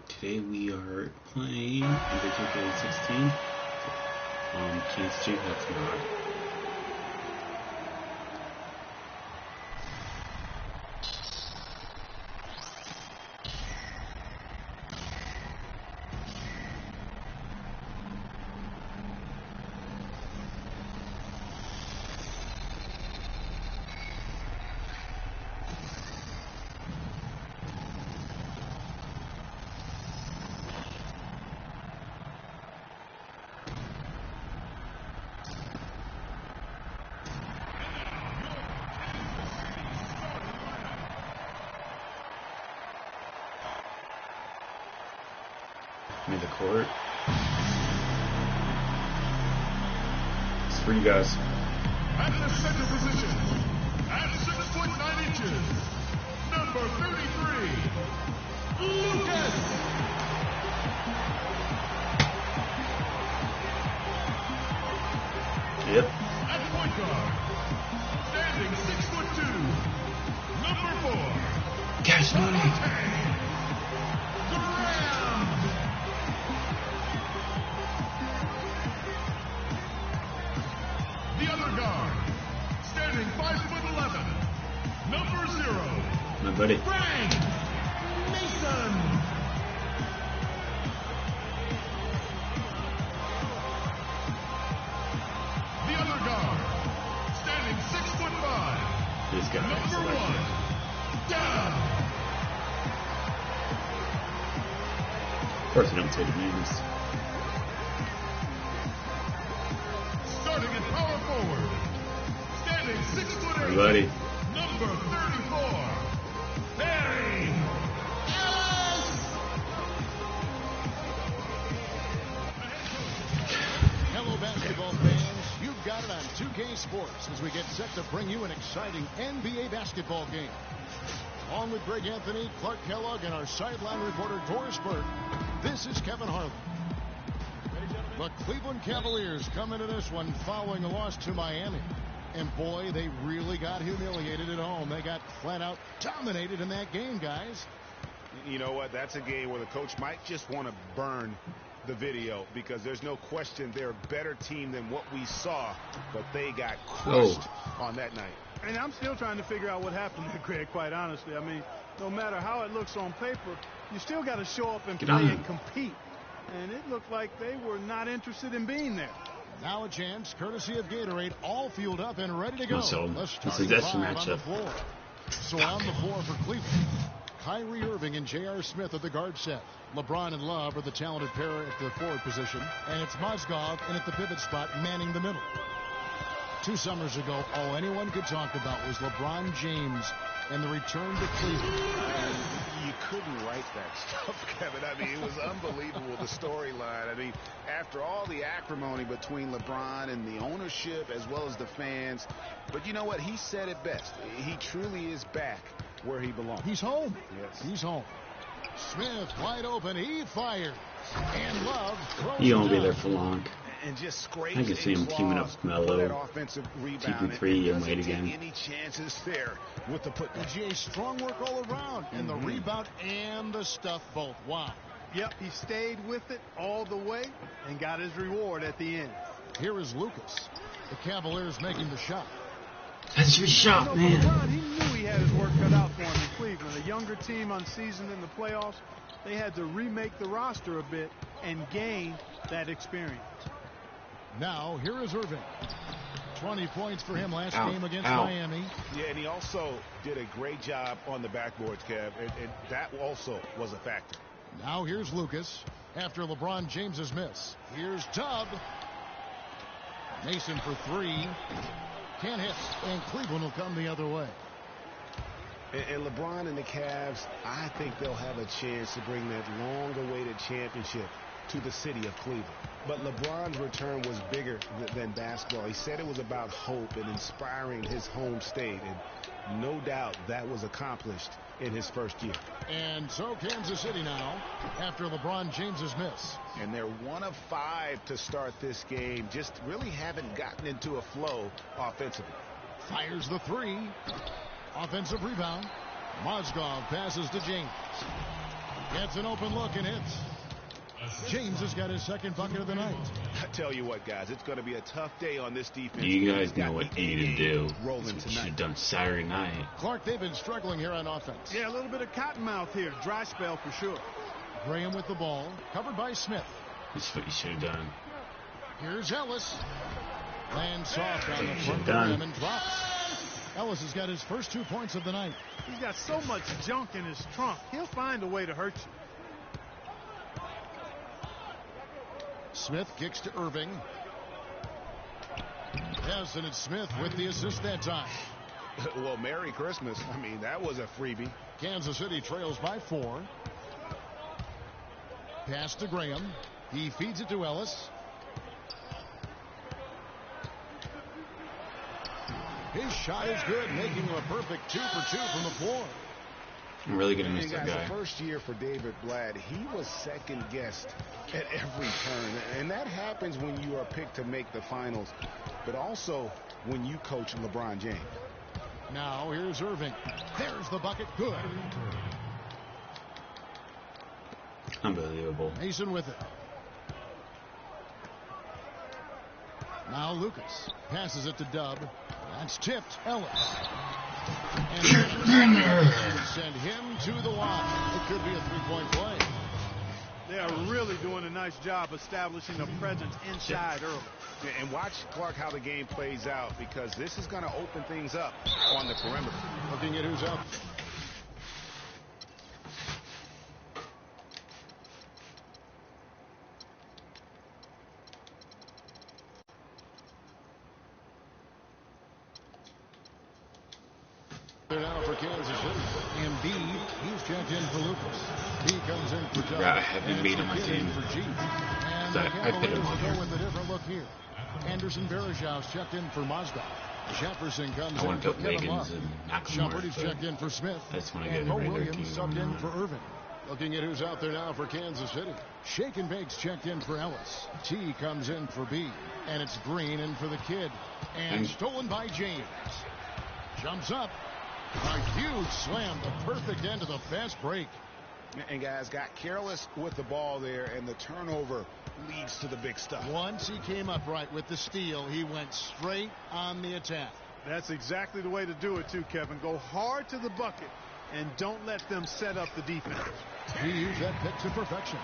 today we are playing NBA2K16 against Jayhawk's mod. Mid the court. It's for you guys. At the center position, at 6'9" inches, number 33, Lucas. Yep. At point guard, standing 6'2", number 4, Cash money. The other guard, standing 5'11", number 0, My buddy. Frank Mason. The other guard, standing 6'5", This guy. number 1, Down. Of course, I don't say the names. Starting at power forward, standing 6'8", Everybody. number 34, Barry Ellis. Hello, basketball fans. You've got it on 2K Sports as we get set to bring you an exciting NBA basketball game. Along with Greg Anthony, Clark Kellogg, and our sideline reporter, Doris Burke, this is Kevin Harlan. The Cleveland Cavaliers come into this one following a loss to Miami. And boy, they really got humiliated at home. They got flat out dominated in that game, guys. You know what? That's a game where the coach might just want to burn the video because there's no question they're a better team than what we saw, but they got crushed on that night. And I'm still trying to figure out what happened there, Greg, quite honestly. I mean, no matter how it looks on paper, you still got to show up and play and compete. And it looked like they were not interested in being there. Now a chance, courtesy of Gatorade, all fueled up and ready to go. So, Let's this start is that on the matchup. floor. So on the floor for Cleveland, Kyrie Irving and J.R. Smith at the guard set. LeBron and Love are the talented pair at the forward position. And it's Mozgov and at the pivot spot manning the middle. 2 summers ago, all anyone could talk about was LeBron James and the return to Cleveland. You couldn't write that stuff, Kevin. I mean, it was unbelievable, the storyline. I mean, after all the acrimony between LeBron and the ownership as well as the fans. But you know what? He said it best. He truly is back where he belongs. He's home. Yes. He's home. Smith wide open. He fires. And Love throws He won't it be down. there for long. And just scrapes I can see him teaming up with Melo, keeping 3 and wait again. Any chances there with the putback. Jay, strong work all around, and the rebound and the stuff both. Wow. Yep, he stayed with it all the way and got his reward at the end. Here is Lucas. The Cavaliers making the shot. That's your shot, You know, man. LeBron, he knew he had his work cut out for him in Cleveland. A younger team unseasoned in the playoffs. They had to remake the roster a bit and gain that experience. Now, here is Irving. 20 points for him last Ow, game against ow. Miami. Yeah, and he also did a great job on the backboards, Kev, and that also was a factor. Now here's Lucas after LeBron James's miss. Here's Tubb. Mason for 3. Can't hit, and Cleveland will come the other way. And LeBron and the Cavs, I think they'll have a chance to bring that long-awaited championship to the city of Cleveland. But LeBron's return was bigger than basketball. He said it was about hope and inspiring his home state, and no doubt that was accomplished in his first year. And so Kansas City now after LeBron James's miss. And they're 1 of 5 to start this game. Just really haven't gotten into a flow offensively. Fires the 3. Offensive rebound. Mozgov passes to James. Gets an open look and hits. James has got his second bucket of the night. I tell you what, guys, it's going to be a tough day on this defense. You guys know what A to do. Rolling That's what you tonight. should have done Saturday night. Clark, they've been struggling here on offense. Yeah, a little bit of cottonmouth here. Dry spell for sure. Graham with the ball, covered by Smith. That's what you should have done. Here's Ellis. Lands soft on the front Done. rim and drops. Ellis has got his first 2 points of the night. He's got so much junk in his trunk. He'll find a way to hurt you. Smith kicks to Irving. Yes, and it's Smith with the assist that time. Well, Merry Christmas. I mean, that was a freebie. Kansas City trails by 4. Pass to Graham. He feeds it to Ellis. His shot is good, making him a perfect 2 for 2 from the floor. I'm really going to miss And that guys, guy. the first year for David Blatt, he was second guessed at every turn. And that happens when you are picked to make the finals, but also when you coach LeBron James. Now here's Irving. There's the bucket. Good. Unbelievable. Mason with it. Now Lucas passes it to Dub. That's tipped. Ellis. And send him to the line. It could be a 3-point play. They are really doing a nice job establishing a presence inside early. And watch, Clark, how the game plays out, because this is going to open things up on the perimeter. Looking at who's out. Now for Kansas City. Embiid, he's checked in for Lucas. He comes in for Doug. Yeah, I have Embiid on my team. For G. And So the I put him Cavaliers on go here. with a different look here. Anderson Berejau's checked in for Mozgov. Jefferson comes I in want for to put Kevin Wiggins Love. and Shumpert McLemore. is checked in for Smith. That's when I And get a Mo regular Williams team. subbed in for Irving. Looking at who's out there now for Kansas City. Shake and Bake's checked in for Ellis. T comes in for B. And it's Green in for the kid. And stolen by James. Jumps up. A huge slam. The perfect end of the fast break. And guys got careless with the ball there, and the turnover leads to the big stuff. Once he came upright with the steal, he went straight on the attack. That's exactly the way to do it, too, Kevin. Go hard to the bucket and don't let them set up the defense. He used that pick to perfection.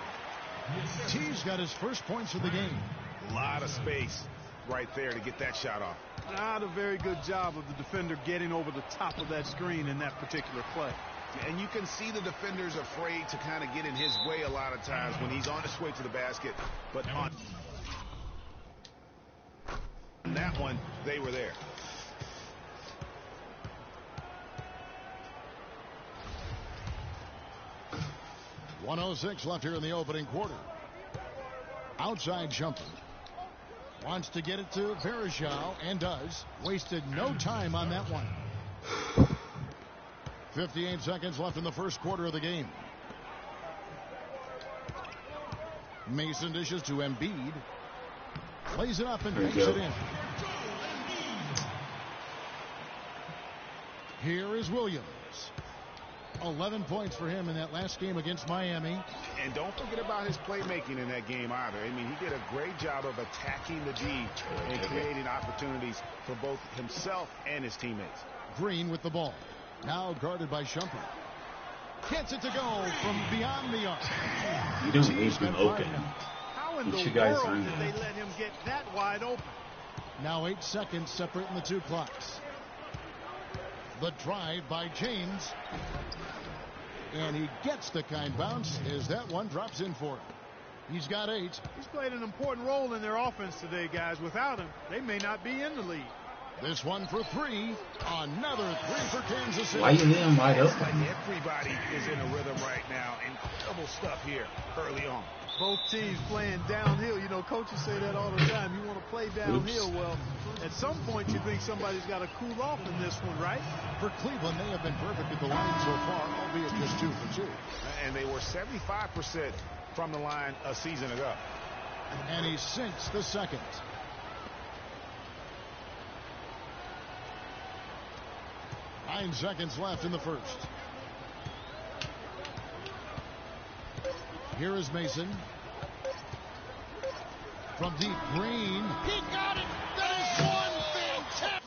T's got his first points of the game. A lot of space right there to get that shot off. Not a very good job of the defender getting over the top of that screen in that particular play. And you can see the defenders afraid to kind of get in his way a lot of times when he's on his way to the basket. But on that one, they were there. .106 left here in the opening quarter. Outside jumper. Wants to get it to Berejau and does. Wasted no time on that one. 58 seconds left in the first quarter of the game. Mason dishes to Embiid. Plays it up and banks it in. Here is Williams. 11 points for him in that last game against Miami. And don't forget about his playmaking in that game either. I mean, he did a great job of attacking the D and creating opportunities for both himself and his teammates. Green with the ball. Now guarded by Shumpert. Gets it to go from beyond the arc. You don't leave him open. How in What the you guys world on? did they let him get that wide open? Now 8 seconds separating the two clocks. The drive by James. And he gets the kind bounce as that one drops in for him. He's got 8. He's played an important role in their offense today, guys. Without him, they may not be in the lead. This one for 3. Another 3 for Kansas City. Why you leave him wide It's open? like everybody is in a rhythm right now. Incredible stuff here early on. Both teams playing downhill. You know, coaches say that all the time. You want to play downhill. Well, at some point, you think somebody's got to cool off in this one, right? For Cleveland, they have been perfect at the line so far, albeit just 2 for 2. And they were 75% from the line a season ago. And he sinks the second. Nine seconds left in the first. Here is Mason. From deep, Green. He got it. That is one fantastic.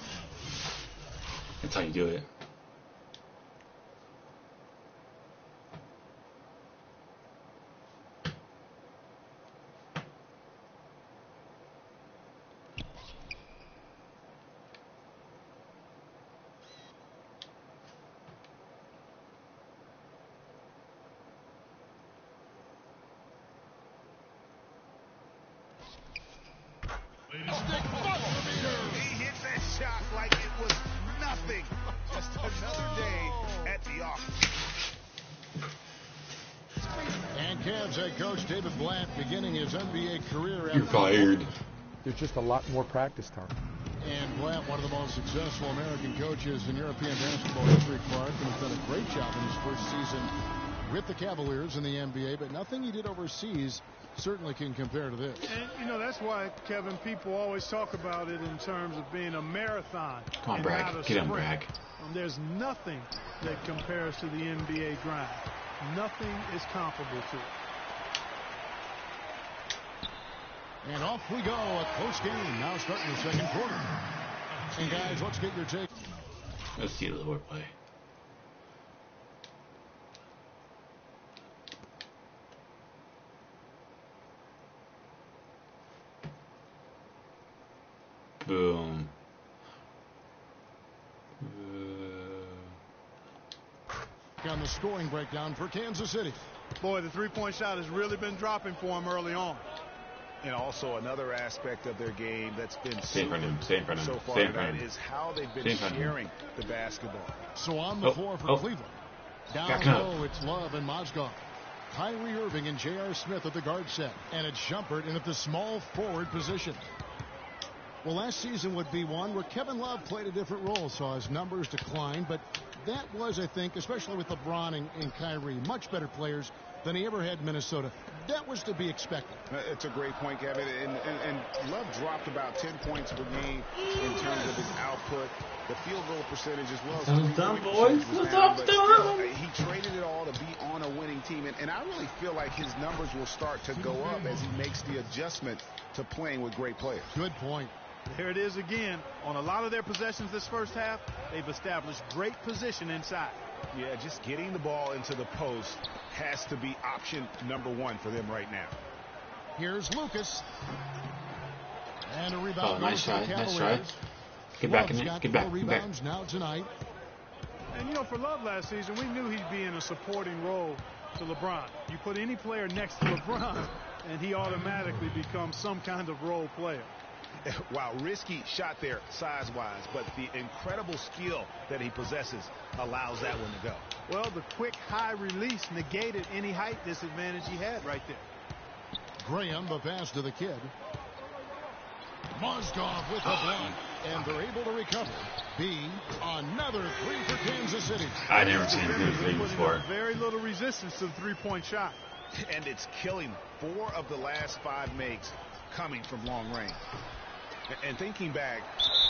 That's how you do it. He hit that shot like it was nothing. Just another day at the office. And Cavs head coach David Blatt beginning his NBA career. You're fired. There's just a lot more practice time. And Blatt, one of the most successful American coaches in European basketball history, Clark, and has done a great job in his first season with the Cavaliers in the NBA, but nothing he did overseas certainly can compare to this. And, you know, that's why, Kevin, people always talk about it in terms of being a marathon. Come on, and Bragg. not a Get him, sprint. Bragg. And there's nothing that compares to the NBA grind. Nothing is comparable to it. And off we go. A close game now starting the second quarter. And guys, let's get your take. Let's see a little more play. Boom. On the scoring breakdown for Kansas City. Boy, the three-point shot has really been dropping for him early on. And also another aspect of their game that's been Stay in front of him. Stay in front of him. so far Stay in front tonight of him. is how they've Stay been in front of him. sharing the basketball. So on the floor for Cleveland. Down Back up. low, it's Love and Mozgov. Kyrie Irving and J.R. Smith at the guard set. And it's Shumpert in at the small forward position. Well, last season would be one where Kevin Love played a different role, saw his numbers decline, but that was, I think, especially with LeBron and Kyrie, much better players than he ever had in Minnesota. That was to be expected. It's a great point, Kevin. And Love dropped about 10 points per game in terms of his output. The field goal percentage as well. Thumbs down, boys. Thumbs down. He traded it all to be on a winning team. And I really feel like his numbers will start to go up as he makes the adjustment to playing with great players. Good point. Here it is again. On a lot of their possessions this first half, they've established great position inside. Yeah, just getting the ball into the post has to be option number one for them right now. Here's Lucas. And a rebound. Oh, nice goes to the try. Nice Cavaliers. try. Get back in Love's it. got Get back. 4 Get back. rebounds now tonight. And, you know, for Love last season, we knew he'd be in a supporting role to LeBron. You put any player next to LeBron, and he automatically becomes some kind of role player. Wow, risky shot there size-wise, but the incredible skill that he possesses allows that one to go. Well, the quick high release negated any height disadvantage he had right there. Graham, the pass to the kid. Mozgov with the block, and they're able to recover. B, another three for Kansas City. I never seen him do three before. Very little resistance to the three-point shot. And it's killing 4 of the last 5 makes coming from long range. And thinking back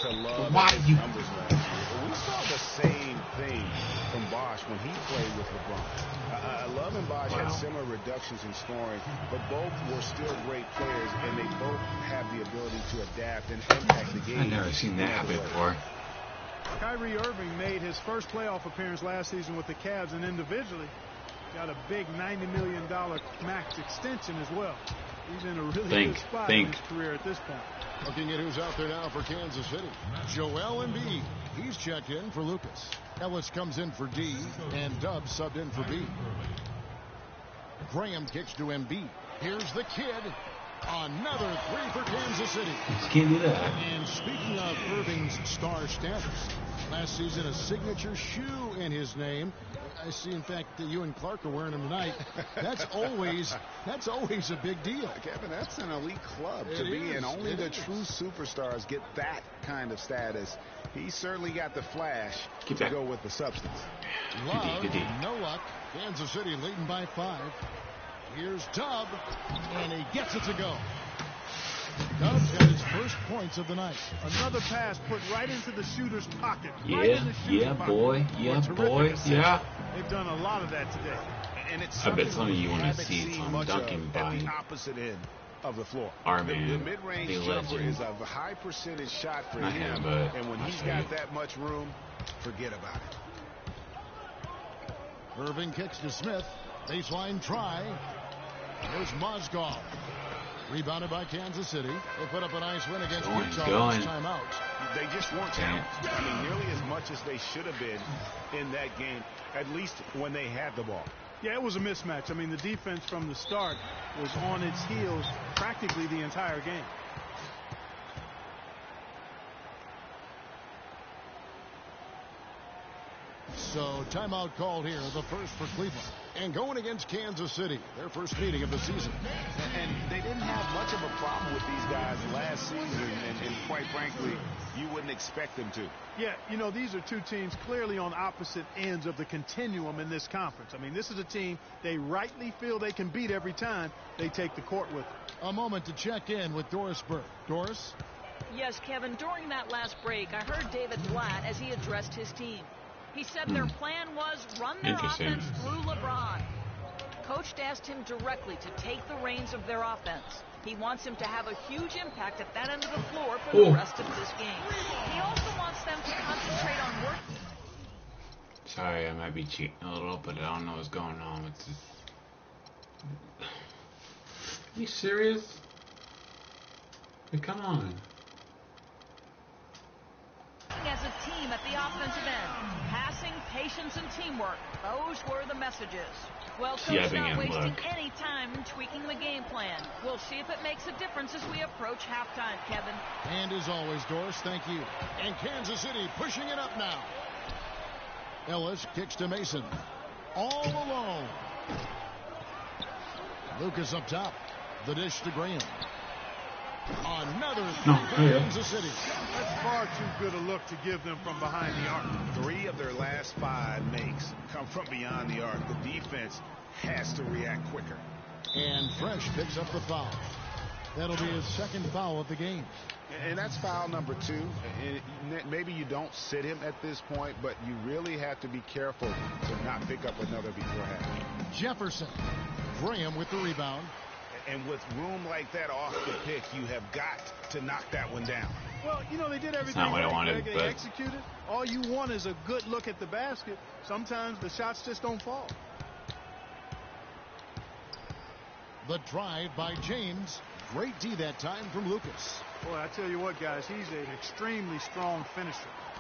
to Love Why and his you- numbers last year, we saw the same thing from Bosh when he played with LeBron. Love and Bosh had similar reductions in scoring, but both were still great players, and they both have the ability to adapt and impact the game. I never seen that happen before. Kyrie Irving made his first playoff appearance last season with the Cavs, and individually got a big $90 million max extension as well. He's in a really good spot in his career at this point. Looking at who's out there now for Kansas City. Joel Embiid. He's checked in for Lucas. Ellis comes in for D, and Dubs subbed in for B. Graham kicks to Embiid. Here's the kid. Another three for Kansas City. Just can't do that. And speaking of Irving's star status, last season a signature shoe in his name. I see, in fact, that you and Clark are wearing them tonight. That's always a big deal. Kevin, that's an elite club to be in. Only the true superstars get that kind of status. He certainly got the flash to go with the substance. Love, no luck. Kansas City leading by 5. Here's Dub, and he gets it to go. Dub's got his first points of the night. Another pass put right into the shooter's pocket. Yeah, yeah, boy. Yeah, boy. Yeah. They've done a lot of that today. And it's I bet some of you want to see some dunking by the opposite end of the floor. our man, The mid-range jumper is a high percentage shot for him, and when he's got that much room, forget about it. Irving kicks to Smith. Baseline try. Here's Mozgov. Rebounded by Kansas City. They put up a nice win against Utah this time out. They just weren't challenged. I mean, nearly as much as they should have been in that game, at least when they had the ball. Yeah, it was a mismatch. I mean, the defense from the start was on its heels practically the entire game. So timeout called here, the first for Cleveland. And going against Kansas City, their first meeting of the season. And they didn't have much of a problem with these guys last season, and quite frankly, you wouldn't expect them to. Yeah, you know, these are two teams clearly on opposite ends of the continuum in this conference. I mean, this is a team they rightly feel they can beat every time they take the court with them. A moment to check in with Doris Burke. Doris? Yes, Kevin, during that last break, I heard David Blatt as he addressed his team. He said their plan was run their offense through LeBron. Coach asked him directly to take the reins of their offense. He wants him to have a huge impact at that end of the floor for the rest of this game. He also wants them to concentrate on work. Sorry, I might be cheating a little, but I don't know what's going on with this. Are you serious? Hey, come on. As a team at the offensive end, passing, patience, and teamwork. Those were the messages. Well, Coach's not wasting any time in tweaking the game plan. We'll see if it makes a difference as we approach halftime, Kevin. And as always, Doris, thank you. And Kansas City pushing it up now. Ellis kicks to Mason. All alone. Lucas up top. The dish to Graham. Another Kansas City. That's far too good a look to give them from behind the arc. 3 of their last 5 makes come from beyond the arc. The defense has to react quicker. And Fresh picks up the foul. That'll be his second foul of the game. And that's foul number 2. Maybe you don't sit him at this point, but you really have to be careful to not pick up another before half. Jefferson. Graham with the rebound. And with room like that off the pick, you have got to knock that one down. Well, you know, they did everything. Not what I wanted, they executed. All you want is a good look at the basket. Sometimes the shots just don't fall. The drive by James. Great D that time from Lucas. Boy, I tell you what, guys, he's an extremely strong finisher.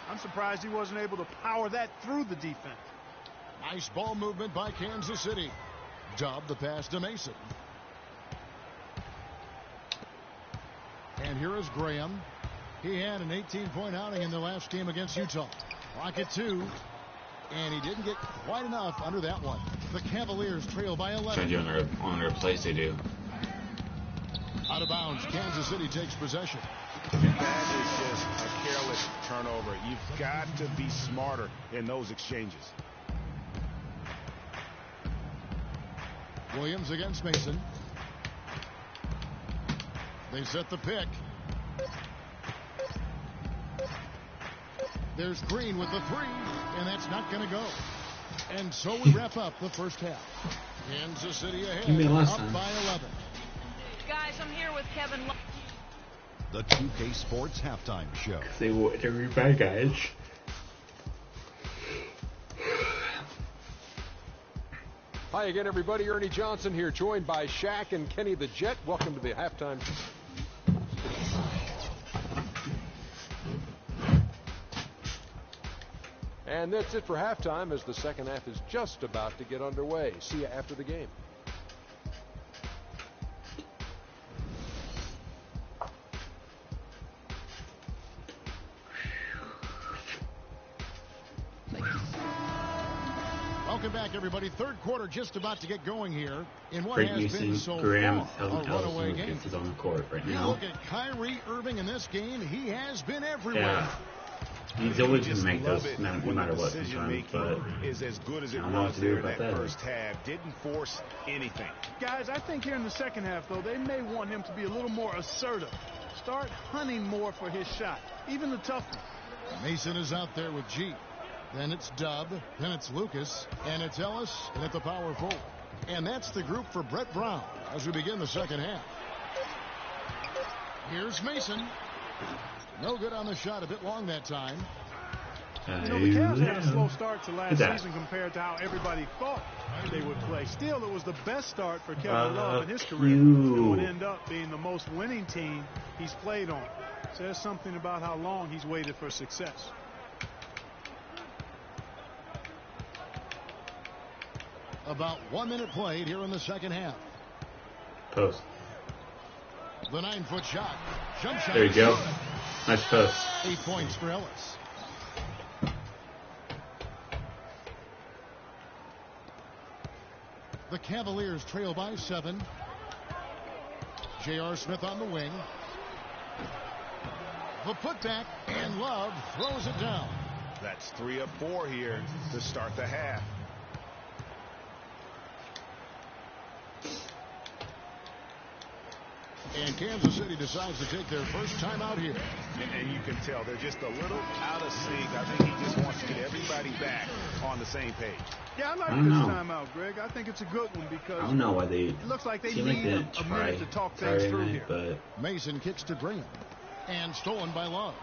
I'm surprised he wasn't able to power that through the defense. Nice ball movement by Kansas City. Dub the pass to Mason. And here is Graham. He had an 18-point outing in the last game against Utah. Rocket 2. And he didn't get quite enough under that one. The Cavaliers trail by 11. Trying to do on their place they do. Out of bounds. Kansas City takes possession. And that is just a careless turnover. You've got to be smarter in those exchanges. Williams against Mason. They set the pick. There's Green with the 3, and that's not going to go. And so we wrap up the first half. Kansas City ahead, up by 11. Guys, I'm here with Kevin. The 2K Sports Halftime Show. They would every bad guys. Hi again, everybody. Ernie Johnson here, joined by Shaq and Kenny the Jet. Welcome to the halftime. And that's it for halftime, as the second half is just about to get underway. See you after the game. Welcome back, everybody. Third quarter just about to get going here in what Great has been so Graham far a runaway game. Is on the court right You now. look at Kyrie Irving in this game. He has been everywhere. Yeah. He's always going to make those no matter what sometimes, but is as good as I it don't know what was to do there in about that that. first half. Didn't force anything. Guys, I think here in the second half, though, they may want him to be a little more assertive. Start hunting more for his shot, even the tough one. Mason is out there with G. Then it's Dub. Then it's Lucas. And it's Ellis. And at the power forward, And that's the group for Brett Brown as we begin the second half. Here's Mason. No good on the shot. A bit long that time. You know, the Cavs had a slow start to last season compared to how everybody thought they would play. Still, it was the best start for Kevin Love in his career. It would end up being the most winning team he's played on. Says something about how long he's waited for success. About 1 minute played here in the second half. Post. The 9-foot shot. Jump shot. There you go. Nice post. 8 points for Ellis. The Cavaliers trail by 7. J.R. Smith on the wing. The putback, and Love throws it down. That's 3 of 4 here to start the half. And Kansas City decides to take their first time out here. And you can tell they're just a little out of sync. I think he just wants to get everybody back on the same page. Yeah, I like this timeout, Greg. I think it's a good one because I don't know why they. It looks like they need a minute to talk things through here. But Mason kicks to Graham. And stolen by Love.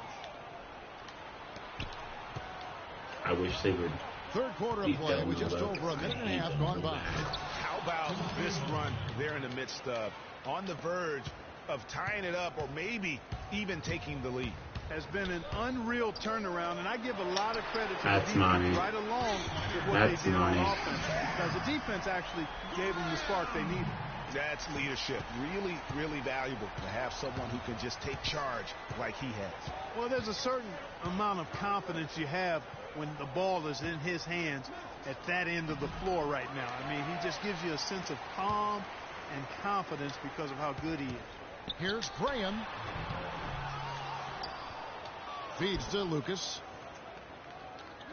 I wish they would. Third quarter of play with just over a minute and a half gone by. How about this run they're in the midst of? On the verge of tying it up or maybe even taking the lead. Has been an unreal turnaround, and I give a lot of credit to That's the defense money. right along with what That's they did money. on offense. Because the defense actually gave them the spark they needed. That's leadership. Really, really valuable to have someone who can just take charge like he has. Well, there's a certain amount of confidence you have when the ball is in his hands at that end of the floor right now. I mean, he just gives you a sense of calm and confidence because of how good he is. Here's Graham. Feeds to Lucas.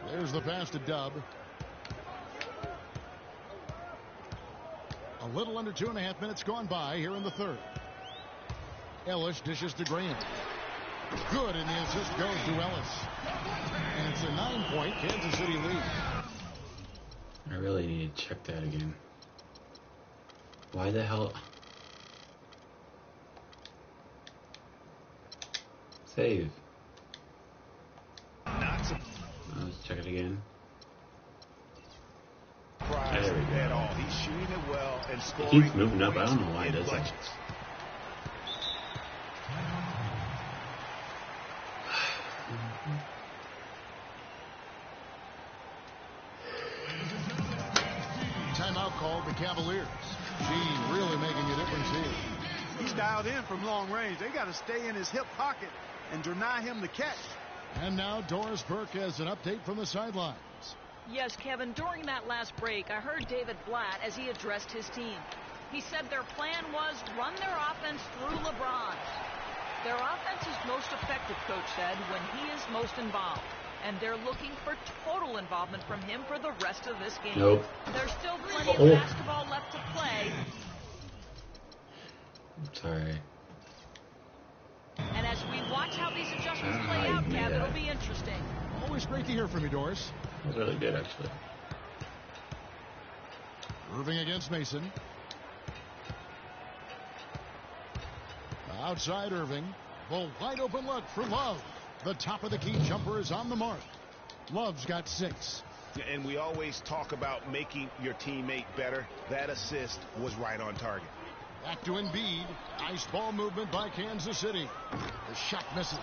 There's the pass to Dub. A little under 2.5 minutes gone by here in the third. Ellis dishes to Graham. Good, and the assist goes to Ellis. And it's a 9-point Kansas City lead. I really need to check that again. Why the hell? Save. Not Let's check it again. surprised at all. He's shooting it well and scoring. He keeps moving up. I don't know why he does that. Timeout called the Cavaliers. Gene really making a difference here. He's dialed in from long range. They got to stay in his hip pocket and deny him the catch. And now Doris Burke has an update from the sidelines. Yes, Kevin, during that last break, I heard David Blatt as he addressed his team. He said their plan was run their offense through LeBron. Their offense is most effective, Coach said, when he is most involved. And they're looking for total involvement from him for the rest of this game. Nope. There's still plenty of basketball left to play. Sorry. And as we watch how these adjustments play out, Kev, it'll be interesting. Always great to hear from you, Doris. Really good, actually. Irving against Mason. Outside Irving. The wide open look for Love. The top of the key jumper is on the mark. Love's got 6. And we always talk about making your teammate better. That assist was right on target. Back to Embiid. Nice ball movement by Kansas City. The shot misses.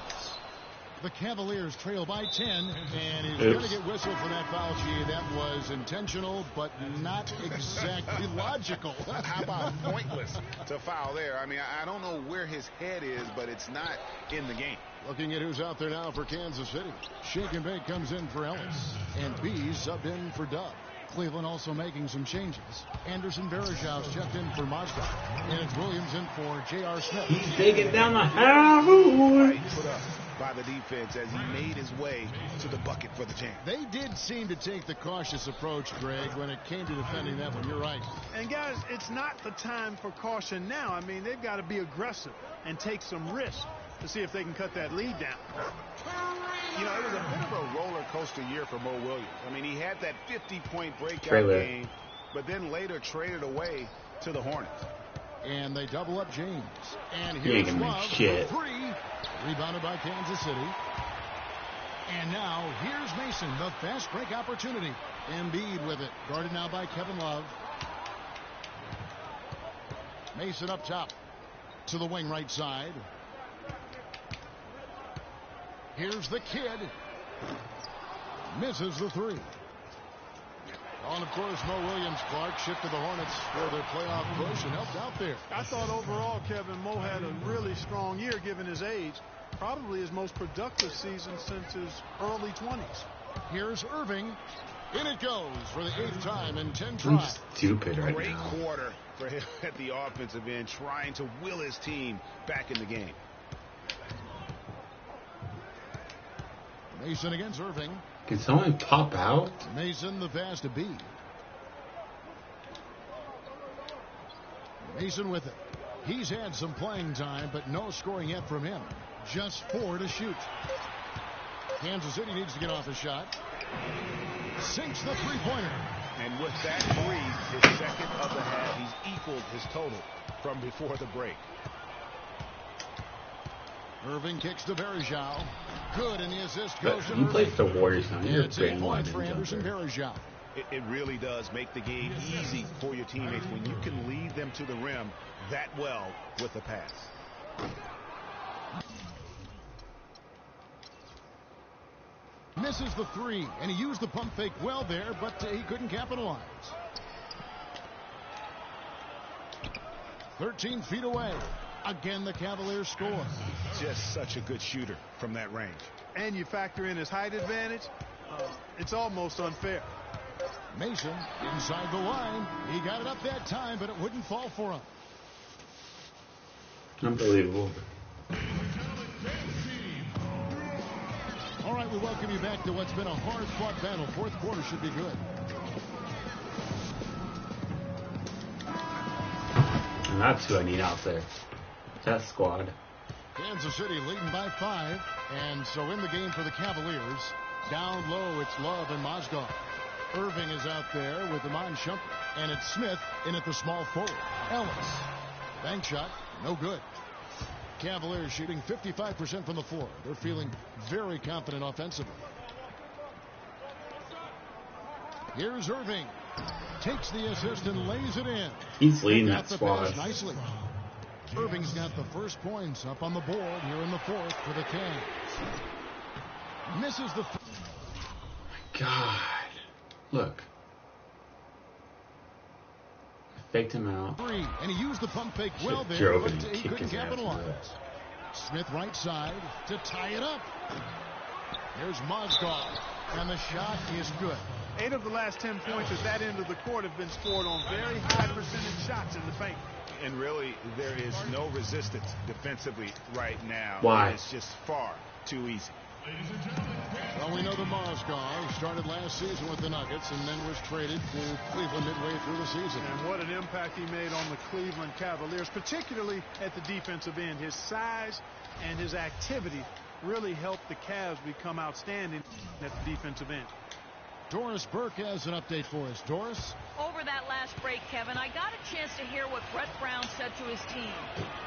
The Cavaliers trail by 10, and he's going to get whistled for that foul. Gee, that was intentional, but not exactly logical. How about pointless to foul there? I mean, I don't know where his head is, but it's not in the game. Looking at who's out there now for Kansas City. Shake and Bake comes in for Ellis, and Bees subbed in for Dub. Cleveland also making some changes. Anderson Varejao checked in for Mazda, and it's Williams in for J.R. Smith. He's taking down the house. Put up by the defense as he made his way to the bucket for the jam. They did seem to take the cautious approach, Greg, when it came to defending that one. You're right. And, guys, it's not the time for caution now. I mean, they've got to be aggressive and take some risks to see if they can cut that lead down. You know, it was a bit of a roller coaster year for Mo Williams. I mean, he had that 50-point breakout Trailer. game, but then later traded away to the Hornets. And they double up James. And He ain't here's gonna make Love shit. for three. Rebounded by Kansas City. And now here's Mason, the fast break opportunity. Embiid with it. Guarded now by Kevin Love. Mason up top to the wing right side. Here's the kid. Misses the three. Oh, and of course, Mo Williams, Clark, shifted the Hornets for their playoff push and helped out there. I thought overall, Kevin, Mo had a really strong year given his age. Probably his most productive season since his early 20s. Here's Irving. In it goes for the 8th time in 10 I'm tries. stupid right Great now. quarter for him at the offensive end, trying to will his team back in the game. Mason against Irving. Can someone pop out? Mason the pass to B. Mason with it. He's had some playing time, but no scoring yet from him. Just 4 to shoot. Kansas City needs to get off a shot. Sinks the three-pointer. And with that three, his second of the half, he's equaled his total from before the break. Irving kicks to Bergeau. Good, and the assist goes to He plays Irving. for the Warriors now. You're It's 8 big points for one. Anderson Bergeau. It really does make the game easy for your teammates when you can lead them to the rim that well with the pass. Misses the three, and he used the pump fake well there, but he couldn't capitalize. 13 feet away. Again, the Cavaliers score. Just such a good shooter from that range. And you factor in his height advantage, it's almost unfair. Mason inside the line. He got it up that time, but it wouldn't fall for him. Unbelievable. All right, we welcome you back to what's been a hard-fought battle. Fourth quarter should be good. And that's who I need out there. That squad. Kansas City leading by 5. And so in the game for the Cavaliers, down low, it's Love and Mozgov. Irving is out there with Iman Shumpert. And it's Smith in at the small forward. Ellis. Bank shot, no good. Cavaliers shooting 55% from the floor. They're feeling very confident offensively. Here's Irving. Takes the assist and lays it in. He's leading Got that the squad. pass nicely. Irving's got the first points up on the board here in the fourth for the Cavs. Misses the... God. Look. Faked him out. three, and he used the pump fake well there, drove but it and he kicked couldn't his ass capitalize. Smith right side to tie it up. There's Mozgov, and the shot is good. 8 of the last 10 points at that end of the court have been scored on very high percentage shots in the paint. And really, there is no resistance defensively right now. Why? It's just far too easy. Well, we know that Mozgov started last season with the Nuggets and then was traded to Cleveland midway through the season. And what an impact he made on the Cleveland Cavaliers, particularly at the defensive end. His size and his activity really helped the Cavs become outstanding at the defensive end. Doris Burke has an update for us. Doris? Over that last break, Kevin, I got a chance to hear what Brett Brown said to his team.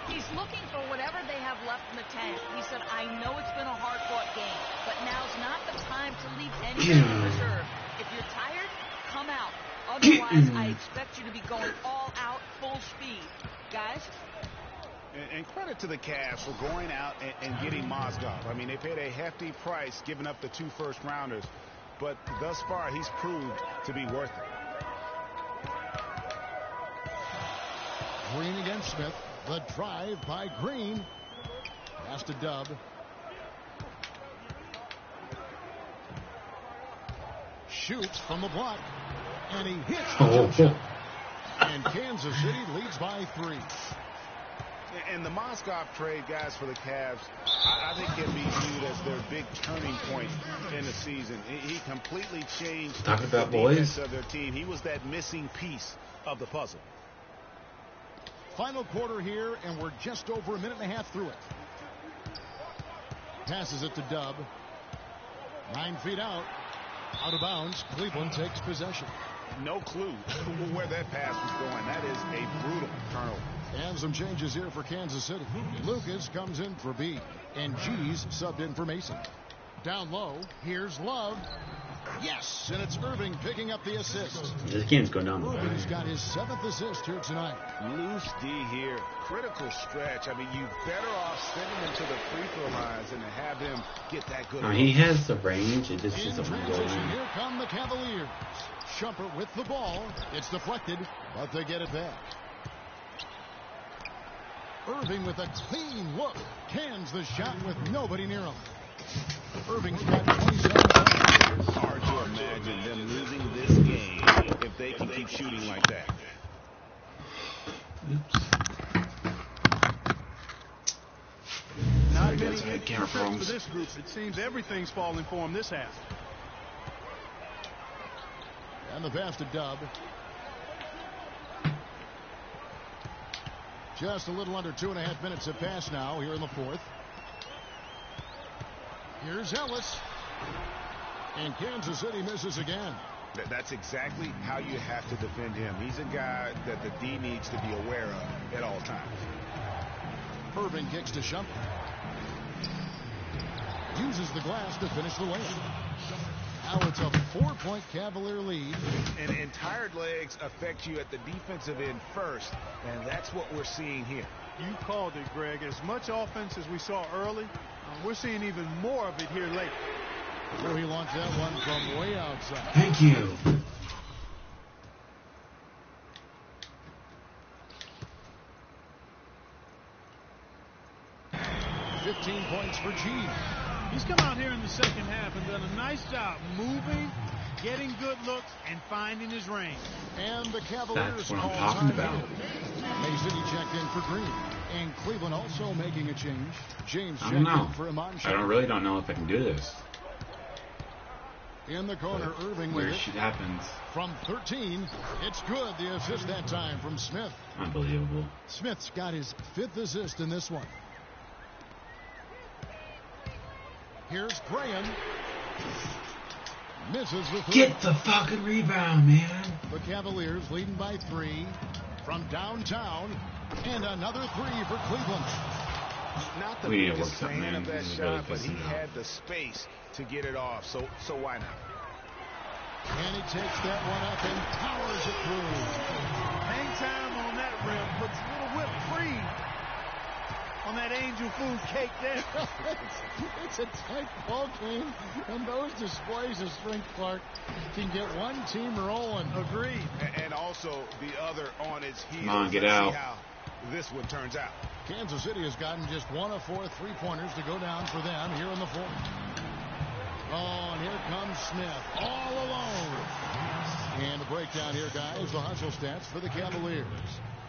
He's looking for whatever they have left in the tank. He said, I know it's been a hard-fought game, but now's not the time to leave anything in reserve. If you're tired, come out. Otherwise, I expect you to be going all out, full speed. Guys? And credit to the Cavs for going out and getting Mozgov. I mean, they paid a hefty price giving up the 2 first-rounders. But thus far, he's proved to be worth it. Green against Smith. The drive by Green. Pass to Dub. Shoots from the block. And he hits the jump shot. And Kansas City leads by 3. And the Mozgov trade, guys, for the Cavs, I think can be viewed as their big turning point in the season. He completely changed the defense of their team. He was that missing piece of the puzzle. Final quarter here, and we're just over a minute and a half through it. Passes it to Dub. 9 feet out. Out of bounds. Cleveland takes possession. No clue where that pass was going. That is a brutal turnover. And some changes here for Kansas City. Lucas comes in for B, and G's subbed in for Mason. Down low, here's Love. Yes, and it's Irving picking up the assist. This game's going down the line. Irving's got his 7th assist here tonight. Loose D here. Critical stretch. I mean, you better off sending him to the free throw lines than to have him get that good. He has the range. It just isn't going. Here come the Cavaliers. Shumpert with the ball. It's deflected, but they get it back. Irving with a clean look. Cans the shot with nobody near him. Irving's got 27 points. Hard to imagine them losing this game if they can keep shooting like that. Oops. Not many camera for this group. It seems everything's falling for him this half. And the pass to Dub. Just a little under 2.5 minutes have passed now here in the fourth. Here's Ellis. And Kansas City misses again. That's exactly how you have to defend him. He's a guy that the D needs to be aware of at all times. Irving kicks to Shumpert. Uses the glass to finish the layup. Now it's a 4-point Cavalier lead. And tired legs affect you at the defensive end first, and that's what we're seeing here. You called it, Greg. As much offense as we saw early, we're seeing even more of it here late. Oh, he launched that one from way outside. Thank you. $15 for G. He's come out here in the second half and done a nice job moving, getting good looks, and finding his range. And the Cavaliers. That's what I'm talking about. Mason, he checked in for Green. And Cleveland also making a change. James I don't know. For Iman. I really don't know if I can do this. In the corner, But Irving weird with it. shit happens. From 13, it's good. The assist that time from Smith. Unbelievable. Smith's got his 5th assist in this one. Here's Graham. Misses the 3. Get the fucking rebound, man. The Cavaliers leading by 3 from downtown. And another 3 for Cleveland. Not the We need to biggest work something fan in. of that This is shot, really but he pissing me off. had the space to get it off, so why not? And he takes that one up and powers it through. Hang time on that rim. Puts a little whipped cream on that angel food cake there. It's a tight ball game, and those displays of strength, Clark, can get one team rolling. Agreed. And also the other on its heels. Come on, get Let's out. see how this one turns out. Kansas City has gotten just 1 of 4 3-pointers to go down for them here in the fourth. Oh, and here comes Smith all alone. And the breakdown here, guys, the hustle stats for the Cavaliers.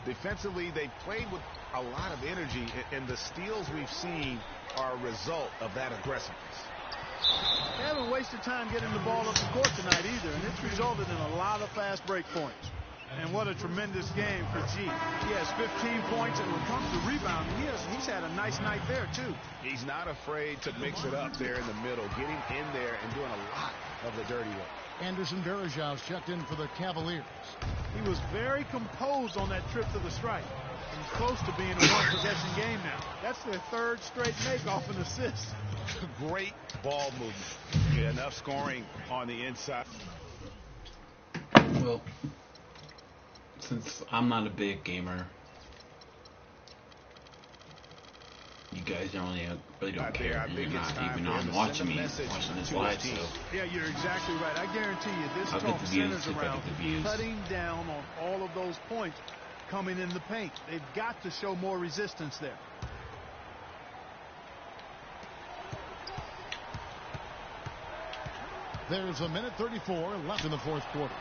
Defensively, they played with a lot of energy, and the steals we've seen are a result of that aggressiveness. They haven't wasted time getting the ball up the court tonight either, and it's resulted in a lot of fast break points. And what a tremendous game for G. He has 15 points, and when it comes to rebounding, he's had a nice night there, too. He's not afraid to mix it up there in the middle, getting in there and doing a lot of the dirty work. Anderson Varejão's checked in for the Cavaliers. He was very composed on that trip to the stripe. He's close to being a one-possession game now. That's their 3rd straight make off an assist. Great ball movement. Yeah, enough scoring on the inside. Well, since I'm not a big gamer, you guys really don't care. You're not even on watching me, watching this live, so Yeah, you're exactly right. I guarantee you this I'll talk get the views centers if I around get the views. cutting down on all of those points coming in the paint. They've got to show more resistance there. There's a minute 34 left in the fourth quarter.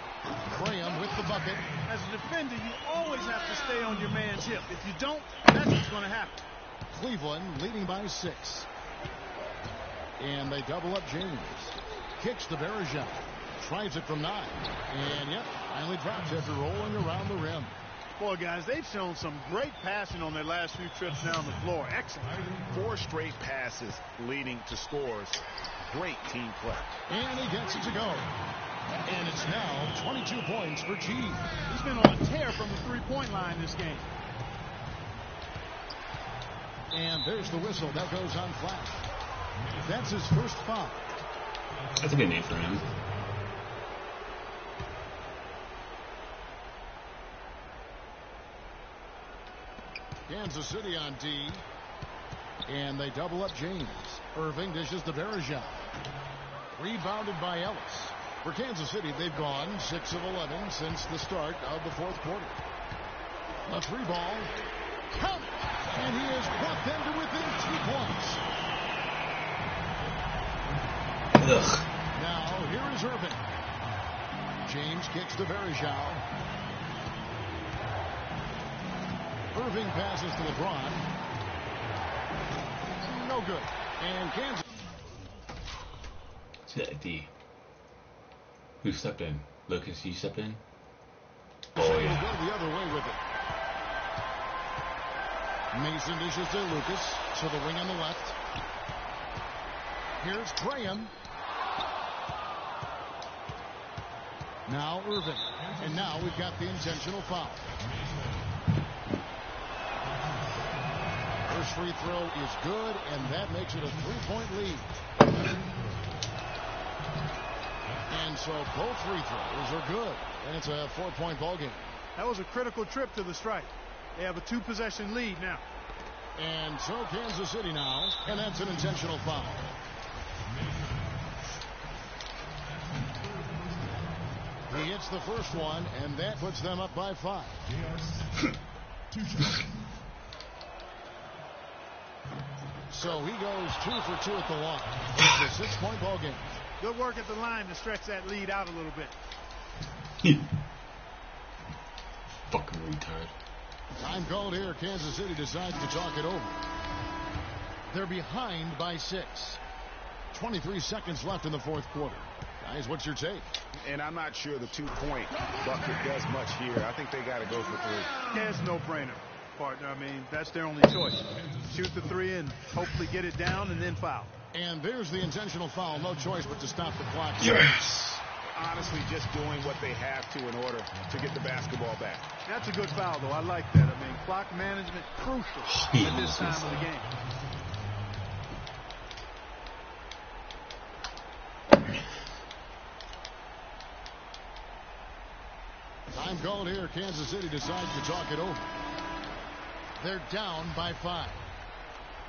Graham with the bucket. As a defender, you always have to stay on your man's hip. If you don't, that's what's going to happen. Cleveland leading by 6. And they double up James. Kicks to Varejão. Tries it from 9. And yep, finally drops after rolling around the rim. Boy, guys, they've shown some great passing on their last few trips down the floor. Excellent. 4 straight passes leading to scores. Great team play. And he gets it to go. And it's now 22 points for G. He's been on a tear from the three-point line this game. And there's the whistle. That goes on flat. That's his first foul. That's a good name for him. Kansas City on D. And they double up James. Irving dishes to Bergeron. Rebounded by Ellis. For Kansas City, they've gone 6 of 11 since the start of the fourth quarter. A 3-ball. Count it! And he has brought them to within 2 points. Ugh. Now, here is Irving. James kicks to Bergeron. Irving passes to LeBron. No good. And Kansas. D. Who stepped in? Lucas, you stepped in? Oh, We'll yeah. go the other way with it. Mason dishes to Lucas. So the wing on the left. Here's Graham. Now Irving. And now we've got the intentional foul. First free throw is good, and that makes it a 3-point lead. And so both free throws are good, and it's a 4-point ball game. That was a critical trip to the stripe. They have a 2-possession lead now. And so Kansas City now, and that's an intentional foul. He hits the first one, and that puts them up by 5. So he goes 2 for 2 at the line. It's a 6-point ball game. Good work at the line to stretch that lead out a little bit. Fucking retard. Time called here. Kansas City decides to talk it over. They're behind by 6. 23 seconds left in the fourth quarter. Guys, what's your take? And I'm not sure the 2-point bucket does much here. I think they got to go for 3. Yeah, it's no brainer, partner. I mean, that's their only choice. Shoot the 3 and hopefully get it down and then foul. And there's the intentional foul. No choice but to stop the clock. Yes. Honestly, just doing what they have to in order to get the basketball back. That's a good foul, though. I like that. I mean, clock management crucial at this time of the game. Time called here. Kansas City decides to talk it over. They're down by 5.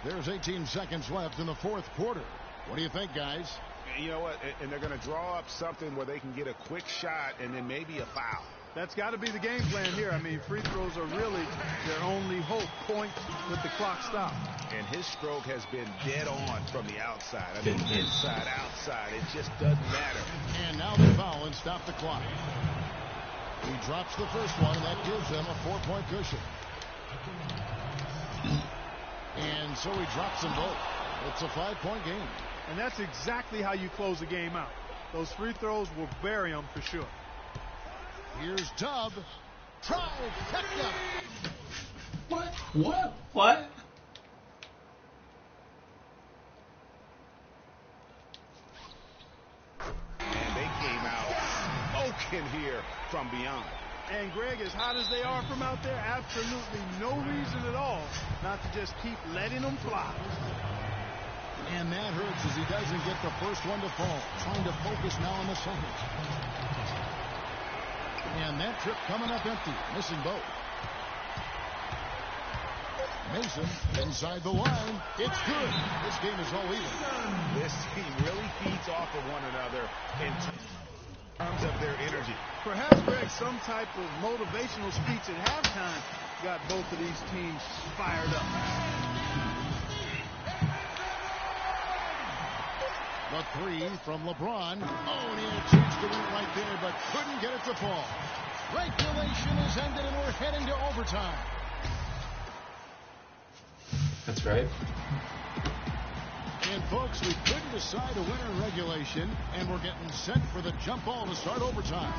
There's 18 seconds left in the fourth quarter. What do you think, guys? You know what? And they're going to draw up something where they can get a quick shot and then maybe a foul. That's got to be the game plan here. I mean, free throws are really their only hope. Point with the clock stopped. And his stroke has been dead on from the outside. I mean, inside, outside, it just doesn't matter. And now they foul and stop the clock. He drops the first one, and that gives them a 4-point cushion. And so he drops them both. It's a 5-point game. And that's exactly how you close the game out. Those free throws will bury them for sure. Here's Dub. Trifecta. What? And they came out smoking here from beyond. And Greg, as hot as they are from out there, absolutely no reason at all not to just keep letting them fly. And that hurts as he doesn't get the first one to fall. Trying to focus now on the second. And that trip coming up empty. Missing both. Mason inside the line. It's good. This game is all even. This team really feeds off of one another in terms of their energy. Perhaps, Greg, some type of motivational speech at halftime got both of these teams fired up. The 3 from LeBron. Oh, and he had a chance to win right there, but couldn't get it to fall. Regulation is ended, and we're heading to overtime. That's right. And, folks, we couldn't decide a winner in regulation, and we're getting set for the jump ball to start overtime.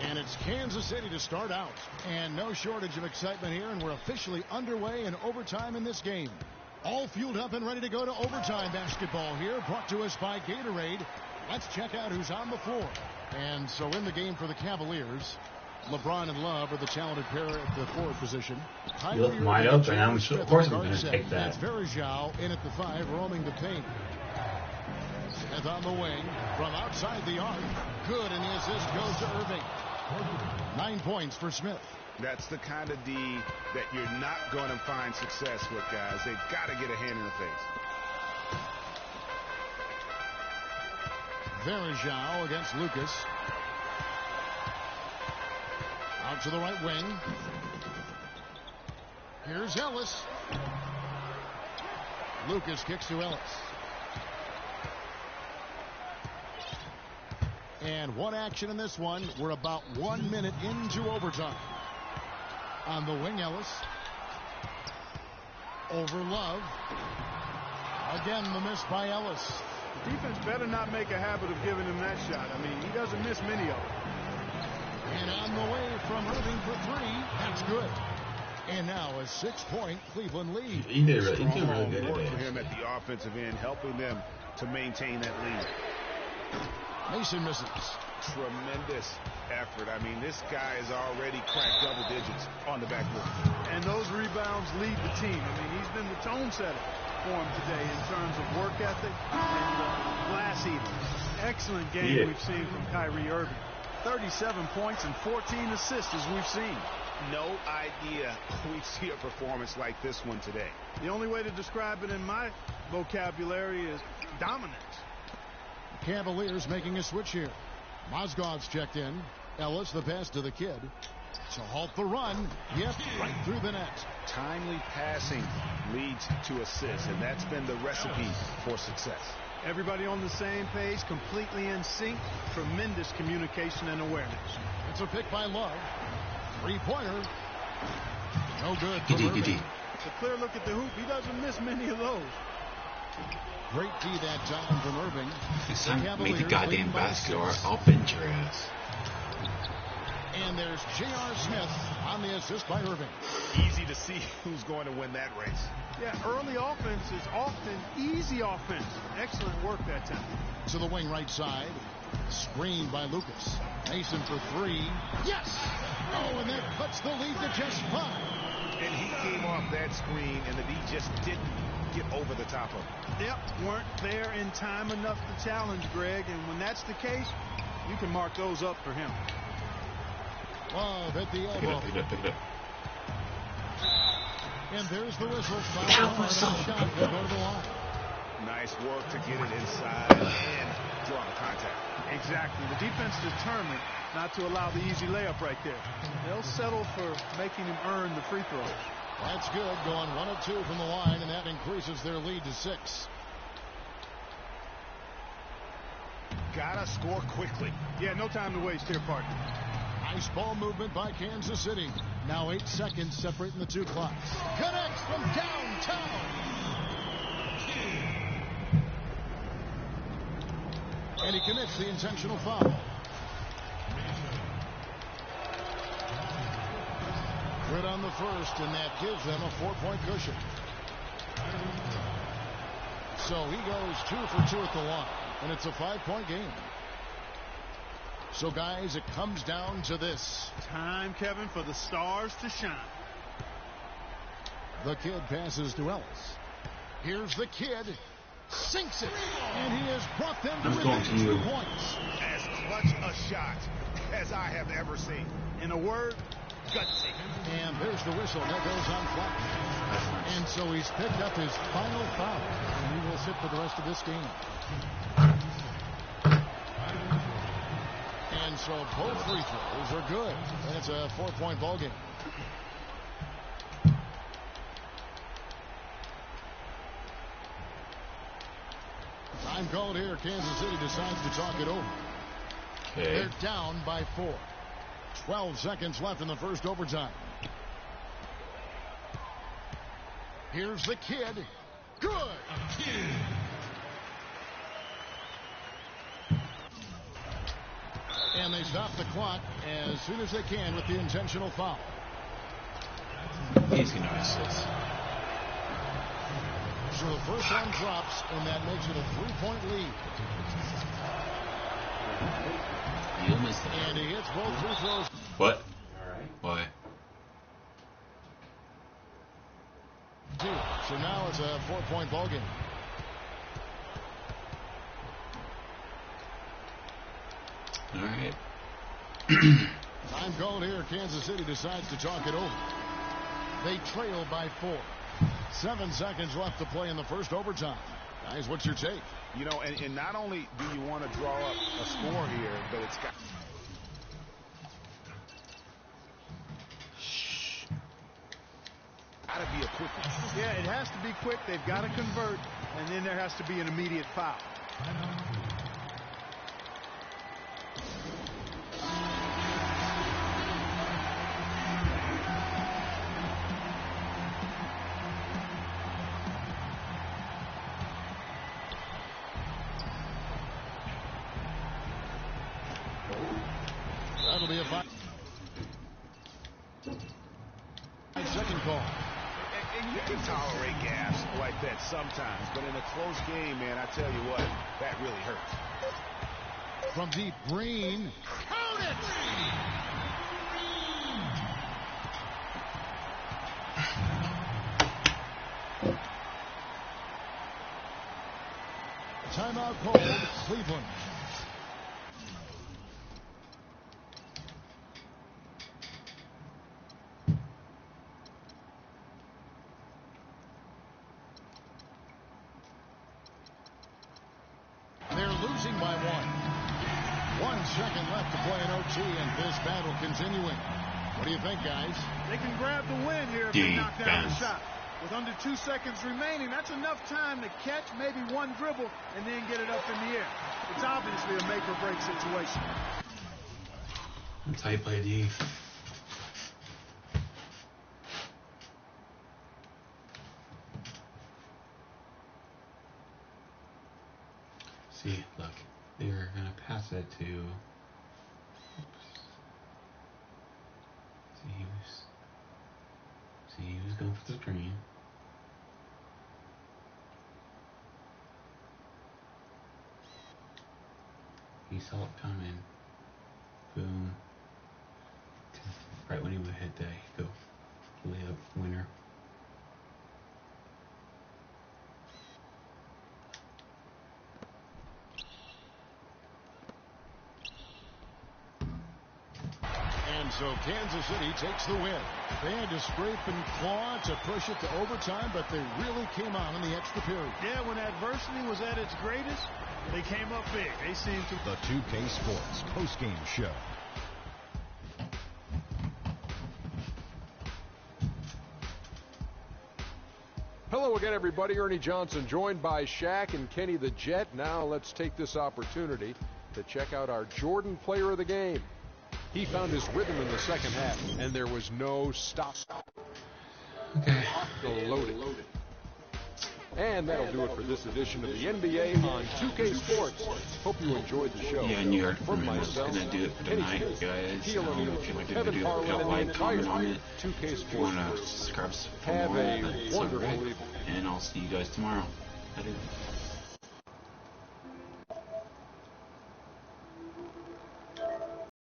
And it's Kansas City to start out. And no shortage of excitement here, and we're officially underway in overtime in this game. All fueled up and ready to go to overtime basketball here, brought to us by Gatorade. Let's check out who's on the floor. And so in the game for the Cavaliers, LeBron and Love are the talented pair at the forward position. You look wide open, of course I'm going to take that. That's Verjao in at the 5, roaming the paint. Smith on the wing, from outside the arc. Good, and the assist goes to Irving. 9 points for Smith. That's the kind of D that you're not going to find success with, guys. They've got to get a hand in the face. Verjao against Lucas. Out to the right wing. Here's Ellis. Lucas kicks to Ellis. And one action in this one. We're about 1 minute into overtime. On the wing, Ellis. Over Love. Again, the miss by Ellis. The defense better not make a habit of giving him that shot. I mean, he doesn't miss many of them. And on the way from Irving for 3. That's good. And now a 6-point Cleveland lead. He did really good work for him at the offensive end, helping them to maintain that lead. Mason misses. Tremendous effort. I mean, this guy has already cracked double digits on the backboard. And those rebounds lead the team. I mean, he's been the tone setter for him today in terms of work ethic and glass eating. Excellent game we've seen from Kyrie Irving. 37 points and 14 assists as we've seen. No idea we see a performance like this one today. The only way to describe it in my vocabulary is dominance. Cavaliers making a switch here. Mozgov's checked in. Ellis, the pass to the kid. To halt the run. Yep, right through the net. Timely passing leads to assists, and that's been the recipe for success. Everybody on the same page, completely in sync. Tremendous communication and awareness. It's a pick by Love. 3-pointer. No good. It's a clear look at the hoop. He doesn't miss many of those. Great D that time from Irving. Next time, make the goddamn basket or I'll bench your ass. And there's J.R. Smith on the assist by Irving. Easy to see who's going to win that race. Yeah, early offense is often easy offense. Excellent work that time. To the wing right side. Screened by Lucas. Mason for 3. Yes! Oh, and that cuts the lead to just 5. And he came off that screen, and the D just didn't get over the top of him. Yep, weren't there in time enough to challenge Greg, and when that's the case, you can mark those up for him. Love at the elbow. Pick it up. And there's the whistle. Shot will go to the line. Nice work to get it inside and draw the contact. Exactly. The defense determined not to allow the easy layup right there. They'll settle for making him earn the free throws. That's good. Going 1 of 2 from the line, and that increases their lead to 6. Gotta score quickly. Yeah, no time to waste here, partner. Nice ball movement by Kansas City. Now 8 seconds separating the two clocks. Connects from downtown. And he commits the intentional foul. Good on the first, and that gives them a 4-point cushion. So he goes 2 for 2 at the line, and it's a 5-point game. So, guys, it comes down to this. Time, Kevin, for the stars to shine. The kid passes to Ellis. Here's the kid. Sinks it. And he has brought them to within 2 points. As clutch a shot as I have ever seen. In a word, gutsy. And there's the whistle. That goes on flat. And so he's picked up his final foul. And he will sit for the rest of this game. And so both free throws are good. And it's a 4-point ball game. Time called here. Kansas City decides to talk it over. Okay. They're down by 4. 12 seconds left in the first overtime. Here's the kid. Good. And they stop the clock as soon as they can with the intentional foul. He's going to assist. So the first one drops, and that makes it a 3-point lead. You missed it. And he hits both free throws. What? Why? So now it's a 4-point ball game. All right. Time called here. Kansas City decides to talk it over. They trail by 4. 7 seconds left to play in the first overtime. Guys, what's your take? You know, and not only do you want to draw up a score here, but it's got... Gotta be a quick one. Yeah, it has to be quick. They've got to convert, and then there has to be an immediate foul. That'll be a 5-second call. And you can tolerate gaps like that sometimes, but in a close game, man, I tell you what, that really hurts. From deep, Green. Count it! Timeout called, Cleveland. By 1. 1 second left to play in OT, and this battle continuing. What do you think, guys? They can grab the win here if they knock down the shot. With under 2 seconds remaining, that's enough time to catch maybe one dribble and then get it up in the air. It's obviously a make-or-break situation. That's how you play D. See, look, they're gonna pass it to. Oops. See, he was going for the screen. He saw it coming. Boom. Right when he would hit that, he'd go layup winner. And so Kansas City takes the win. They had to scrape and claw to push it to overtime, but they really came out in the extra period. Yeah, when adversity was at its greatest, they came up big. They seemed to. The 2K Sports postgame show. Hello again, everybody. Ernie Johnson joined by Shaq and Kenny the Jet. Now let's take this opportunity to check out our Jordan player of the game. He found his rhythm in the second half, and there was no stop. Okay. Loaded. And that'll do it for this edition of the NBA on 2K Sports. Hope you enjoyed the show. Yeah, New York for me was going to do it for tonight, guys. If you like the video, hit like, comment on it. If you want to subscribe for more, that's alright. And I'll see you guys tomorrow. Later.